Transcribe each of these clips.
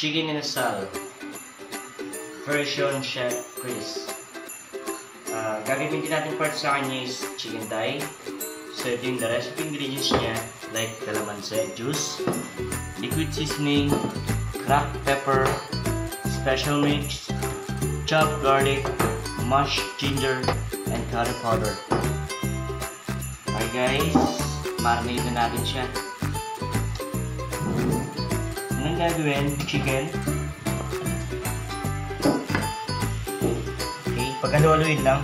Chicken Inasal version Chef Chris. Gagamitin natin parts sa kanya is chicken thigh. So ito yung the rest of ingredients niya, like calamansi juice, liquid seasoning, cracked pepper, special mix, chopped garlic, mashed ginger, and curry powder. Okay guys, marinate na natin siya. Anong gagawin? Chicken. Okay, pagkalo-haluin lang.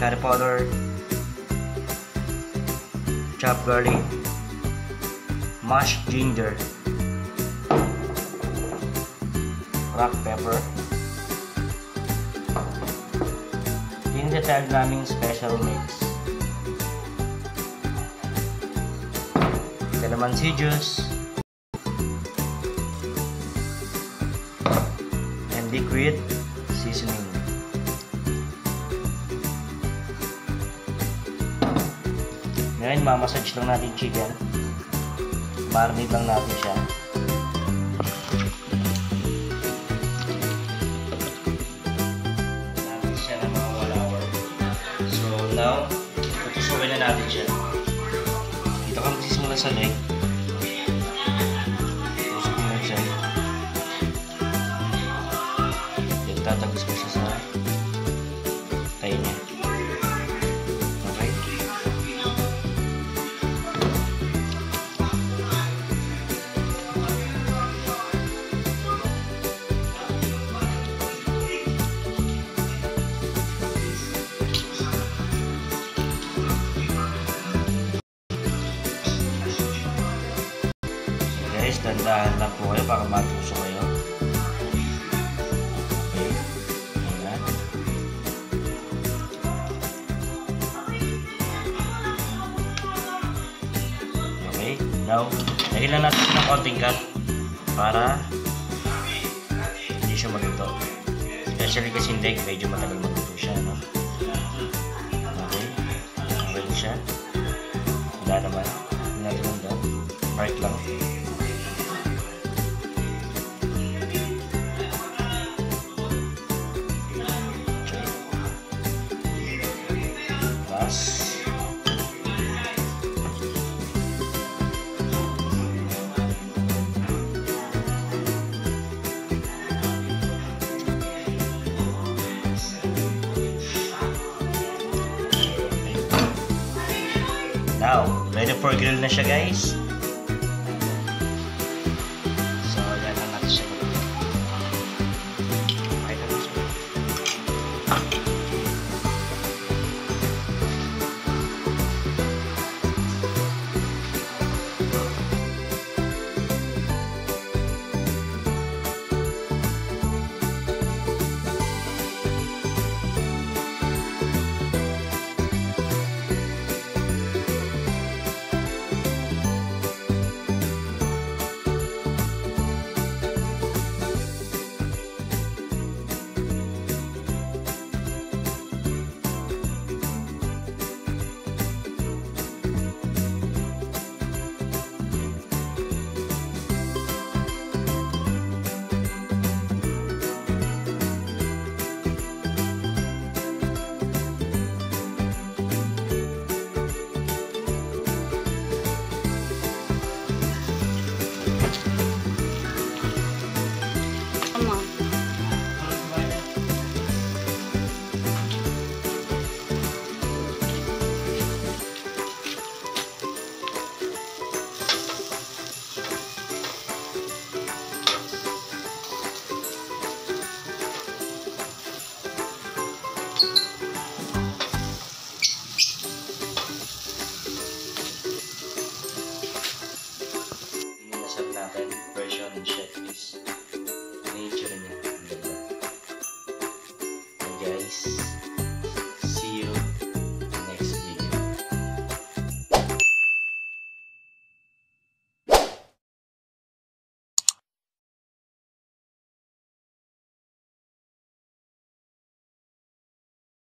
Curry powder, chopped garlic, mashed ginger, cracked pepper. Yung tatawag naming special mix. Calamansi juice and liquid seasoning. Ngayon, mamassage lang natin chicken. Marinate lang natin siya. Natin siya ng mga 1 hour. So now, tutusukin na natin siya. Dito ka magsisimula sa leg. Tutusukin na siya. Then tatagos mo siya sa tayo niya. Guys, dandahan lang po kayo para matuso kayo. Okay. Ayan. Okay. Now, lagyan lang natin ng konting cut para hindi siya maluto. Especially kasi hindi, medyo matagal maluto siya. No? Okay. Okay siya. Wala naman. Hindi natin lang. Right lang. Now, ready for grill na siya guys. So, yan lang natin siya. Okay na siya. Natin version Chef Chris. Nature niya. Ang ganda. Okay guys.